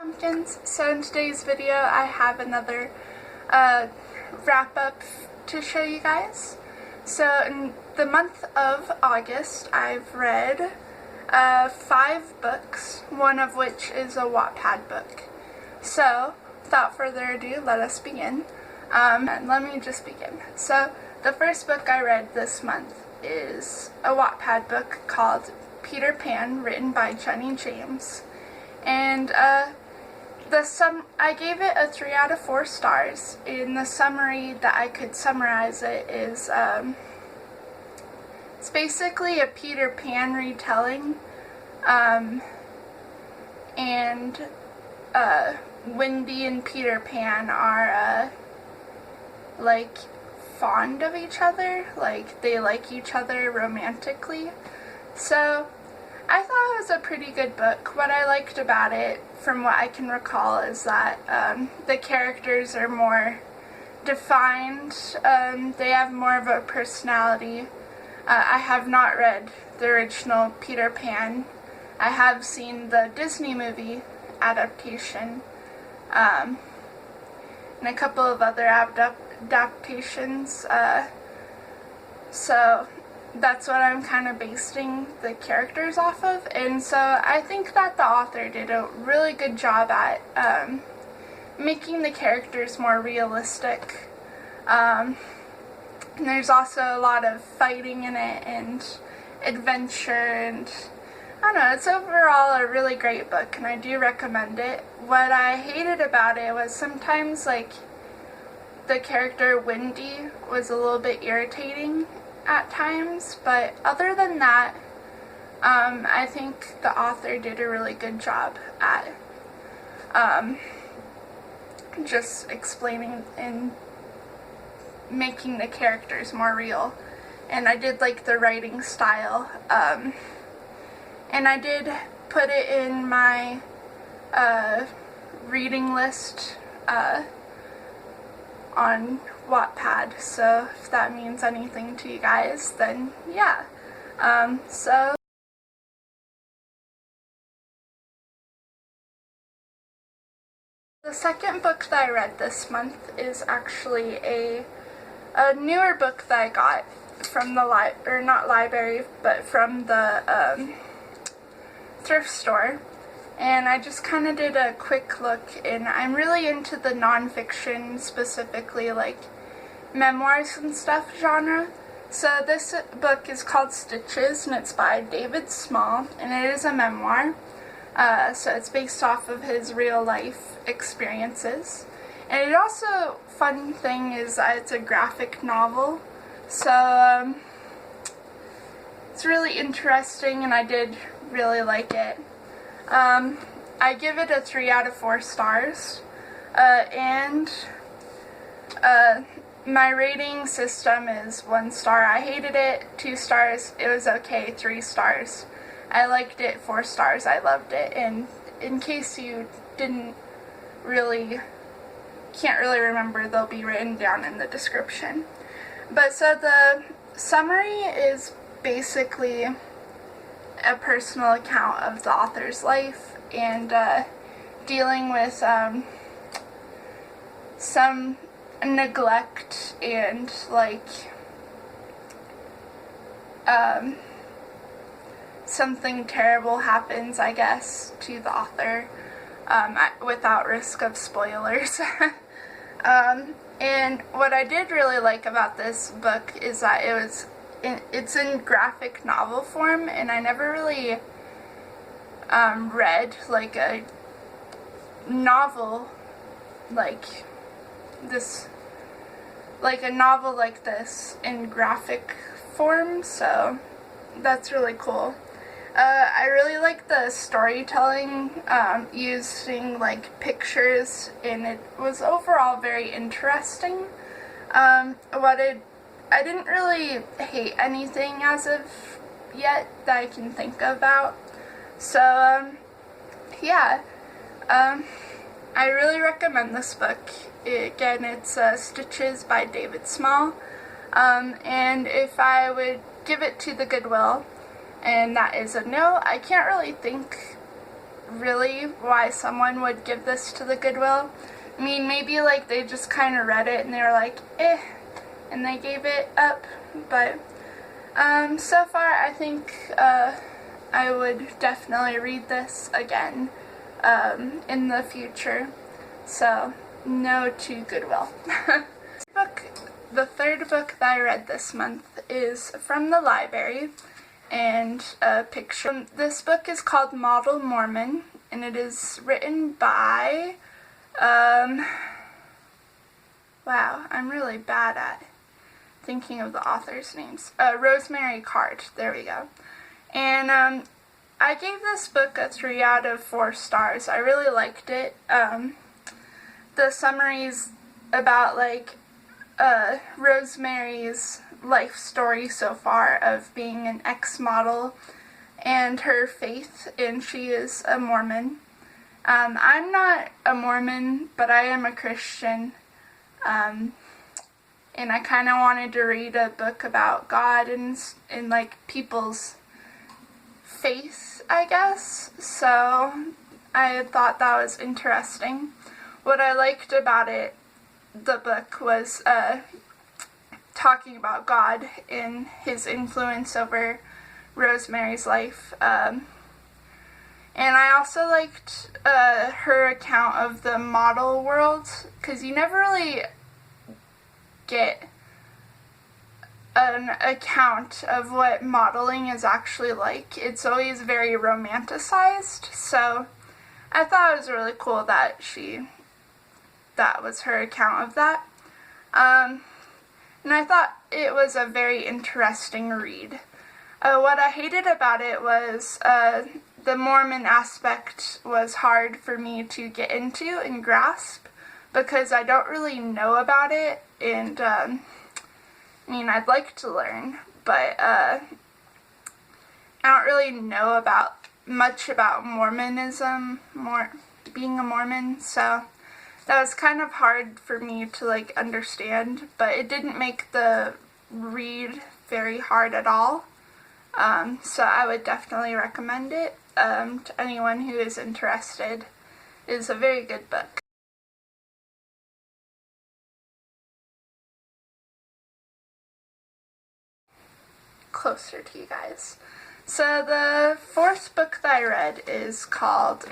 Pumpkins. So in today's video I have another wrap up to show you guys. So in the month of August I've read 5 books, one of which is a Wattpad book. So without further ado, let us begin. And let me just begin. So the first book I read this month is a Wattpad book called Peter Pan, written by Jenny James. And I gave it a 3 out of 4 stars. In the summary that I could summarize it is, it's basically a Peter Pan retelling, and Wendy and Peter Pan are, like, fond of each other, like, they like each other romantically. So I thought it was a pretty good book. What I liked about it, from what I can recall, is that the characters are more defined. They have more of a personality. I have not read the original Peter Pan. I have seen the Disney movie adaptation, and a couple of other adaptations. So that's what I'm kind of basing the characters off of, and so I think that the author did a really good job at making the characters more realistic. And there's also a lot of fighting in it and adventure, and I don't know, it's overall a really great book and I do recommend it. What I hated about it was sometimes, like, the character Wendy was a little bit irritating at times, but other than that, I think the author did a really good job at just explaining and making the characters more real. And I did like the writing style, and I did put it in my reading list on Wattpad, so if that means anything to you guys, then yeah. So the second book that I read this month is actually a newer book that I got from the not library, but from the thrift store. And I just kind of did a quick look, and I'm really into the nonfiction, specifically like memoirs and stuff genre. So this book is called Stitches, and it's by David Small, and it is a memoir. So it's based off of his real life experiences. And it also, fun thing is that it's a graphic novel. So it's really interesting, and I did really like it. I give it a 3 out of 4 stars, and my rating system is 1 star, I hated it, 2 stars, it was okay, 3 stars, I liked it, 4 stars, I loved it. And in case you can't really remember, they'll be written down in the description. But so the summary is basically a personal account of the author's life, and dealing with some neglect, and like something terrible happens, I guess, to the author, without risk of spoilers. And what I did really like about this book is that it's in graphic novel form, and I never really read like a novel like this, in graphic form, so that's really cool. I really like the storytelling, using like pictures, and it was overall very interesting. I didn't really hate anything as of yet that I can think about. So, yeah. I really recommend this book. Again, it's Stitches by David Small. And if I would give it to the Goodwill, and that is a no, I can't really think really why someone would give this to the Goodwill. I mean, maybe like they just kind of read it and they were like, eh, and they gave it up. But so far I think I would definitely read this again in the future. So, no to Goodwill. The third book that I read this month is from the library, and a picture. This book is called Model Mormon, and it is written by, wow, I'm really bad at thinking of the author's names. Rosemary Card, there we go. And I gave this book a 3 out of 4 stars. I really liked it. The summaries about like Rosemary's life story so far of being an ex-model and her faith, and she is a Mormon. I'm not a Mormon, but I am a Christian, and I kind of wanted to read a book about God and like people's faith, I guess, so I thought that was interesting. What I liked about it, the book, was talking about God and his influence over Rosemary's life. And I also liked her account of the model world, because you never really get an account of what modeling is actually like. It's always very romanticized, so I thought it was really cool that that was her account of that. And I thought it was a very interesting read. What I hated about it was the Mormon aspect was hard for me to get into and grasp, because I don't really know about it, and I mean, I'd like to learn, but I don't really know much about Mormonism, being a Mormon, so that was kind of hard for me to like understand, but it didn't make the read very hard at all. So I would definitely recommend it to anyone who is interested. It is a very good book. Closer to you guys. So the fourth book that I read is called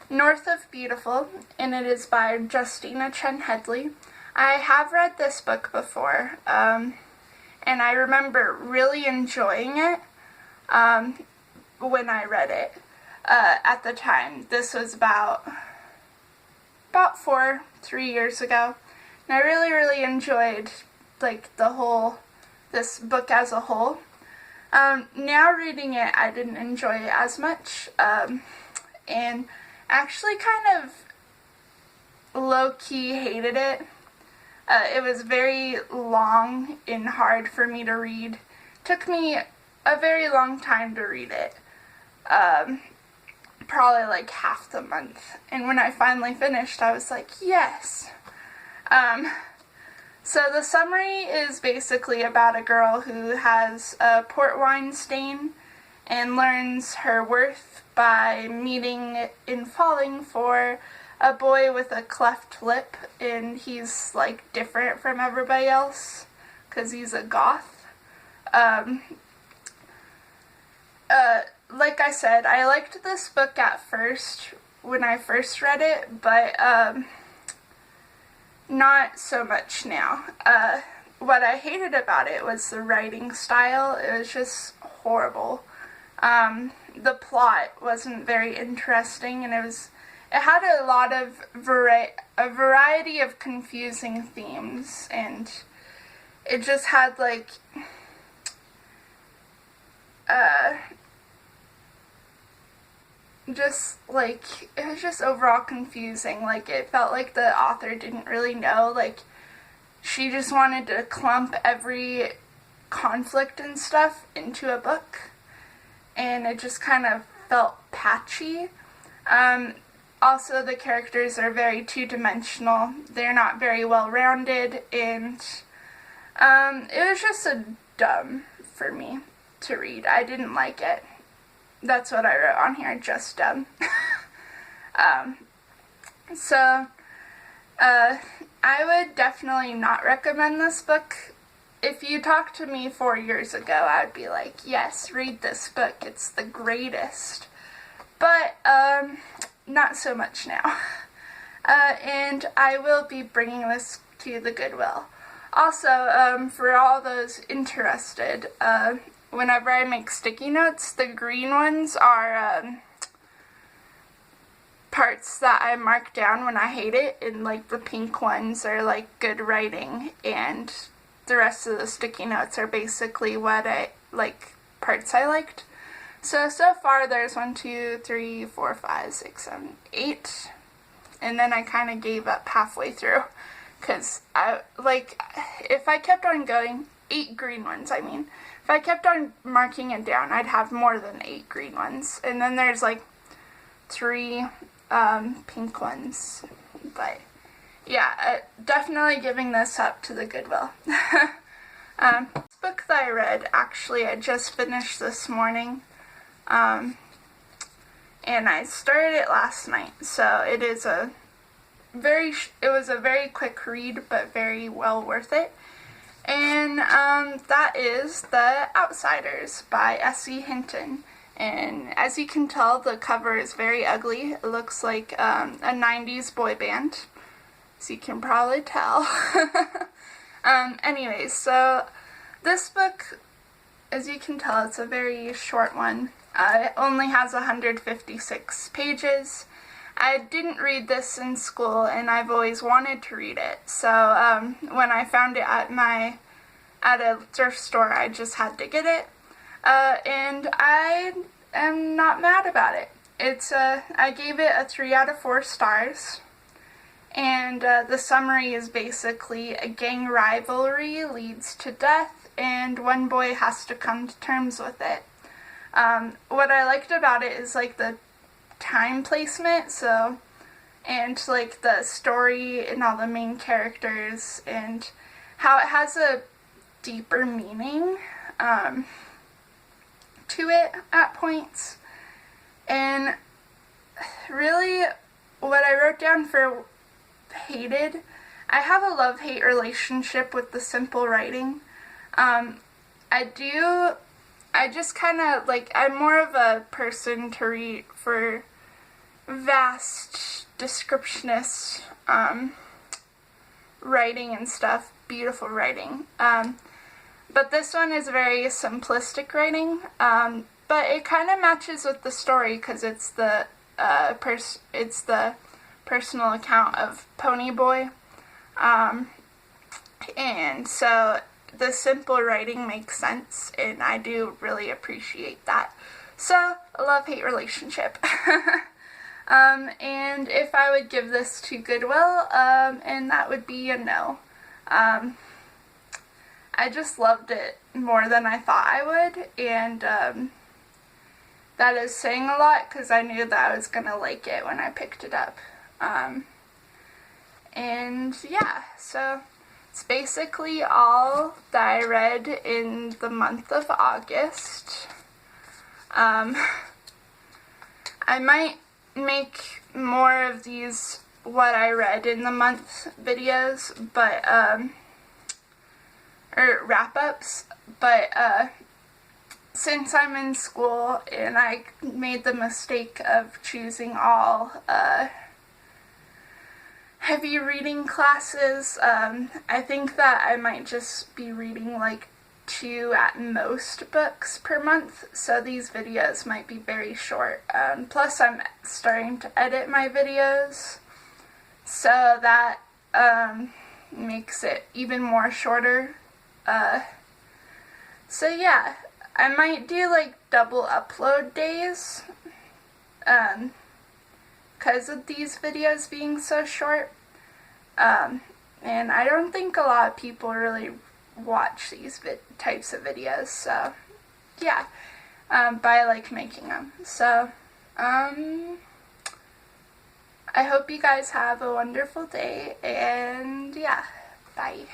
North of Beautiful, and it is by Justina Chen Headley. I have read this book before, and I remember really enjoying it when I read it at the time. This was about 3 years ago, and I really enjoyed like this book as a whole. Now reading it, I didn't enjoy it as much, and actually kind of low-key hated it. It was very long and hard for me to read. Took me a very long time to read it, probably like half the month, and when I finally finished, I was like, yes. So the summary is basically about a girl who has a port wine stain and learns her worth by meeting and falling for a boy with a cleft lip, and he's like different from everybody else because he's a goth. Like I said, I liked this book at first when I first read it, but not so much now. What I hated about it was the writing style. It was just horrible. The plot wasn't very interesting, and it had a lot of a variety of confusing themes, and it just had like it was just overall confusing. Like, it felt like the author didn't really know, like, she just wanted to clump every conflict and stuff into a book, and it just kind of felt patchy. Also, the characters are very two-dimensional. They're not very well-rounded, and it was just dumb for me to read. I didn't like it. that's what I wrote on here, just dumb. So, I would definitely not recommend this book. If you talked to me 4 years ago, I'd be like, yes, read this book, it's the greatest. But, not so much now. And I will be bringing this to the Goodwill. Also, for all those interested, whenever I make sticky notes, the green ones are, parts that I mark down when I hate it, and like the pink ones are like good writing, and the rest of the sticky notes are basically what parts I liked. So far there's 1, 2, 3, 4, 5, 6, 7, 8, and then I kind of gave up halfway through, because if I kept on going, 8 green ones, I mean, if I kept on marking it down, I'd have more than 8 green ones, and then there's like 3 pink ones, but yeah, definitely giving this up to the Goodwill. This book that I read, actually, I just finished this morning, and I started it last night, so it was a very quick read, but very well worth it, and that is The Outsiders by S.E. Hinton. And as you can tell, the cover is very ugly. It looks like a 90s boy band, as you can probably tell. Anyways, so this book, as you can tell, it's a very short one. It only has 156 pages. I didn't read this in school, and I've always wanted to read it. So when I found it at a thrift store, I just had to get it. And I am not mad about it. I gave it a 3 out of 4 stars, and the summary is basically a gang rivalry leads to death, and one boy has to come to terms with it. What I liked about it is like the time placement, and like the story and all the main characters, and how it has a deeper meaning to it at points. And really, what I wrote down for hated, I have a love-hate relationship with the simple writing. I just kind of, like, I'm more of a person to read for vast descriptionist writing and stuff, beautiful writing. But this one is very simplistic writing, but it kind of matches with the story, because it's the personal account of Ponyboy, and so the simple writing makes sense, and I do really appreciate that. So, a love-hate relationship. And if I would give this to Goodwill, and that would be a no. I just loved it more than I thought I would, and that is saying a lot, because I knew that I was going to like it when I picked it up. And yeah, so it's basically all that I read in the month of August. I might make more of these what I read in the month videos, but or wrap-ups, but since I'm in school and I made the mistake of choosing all heavy reading classes, I think that I might just be reading like 2 at most books per month, so these videos might be very short. Plus I'm starting to edit my videos, so that makes it even more shorter. So yeah, I might do like double upload days, because of these videos being so short, and I don't think a lot of people really watch these types of videos, so yeah, but I like making them. So I hope you guys have a wonderful day, and yeah, bye.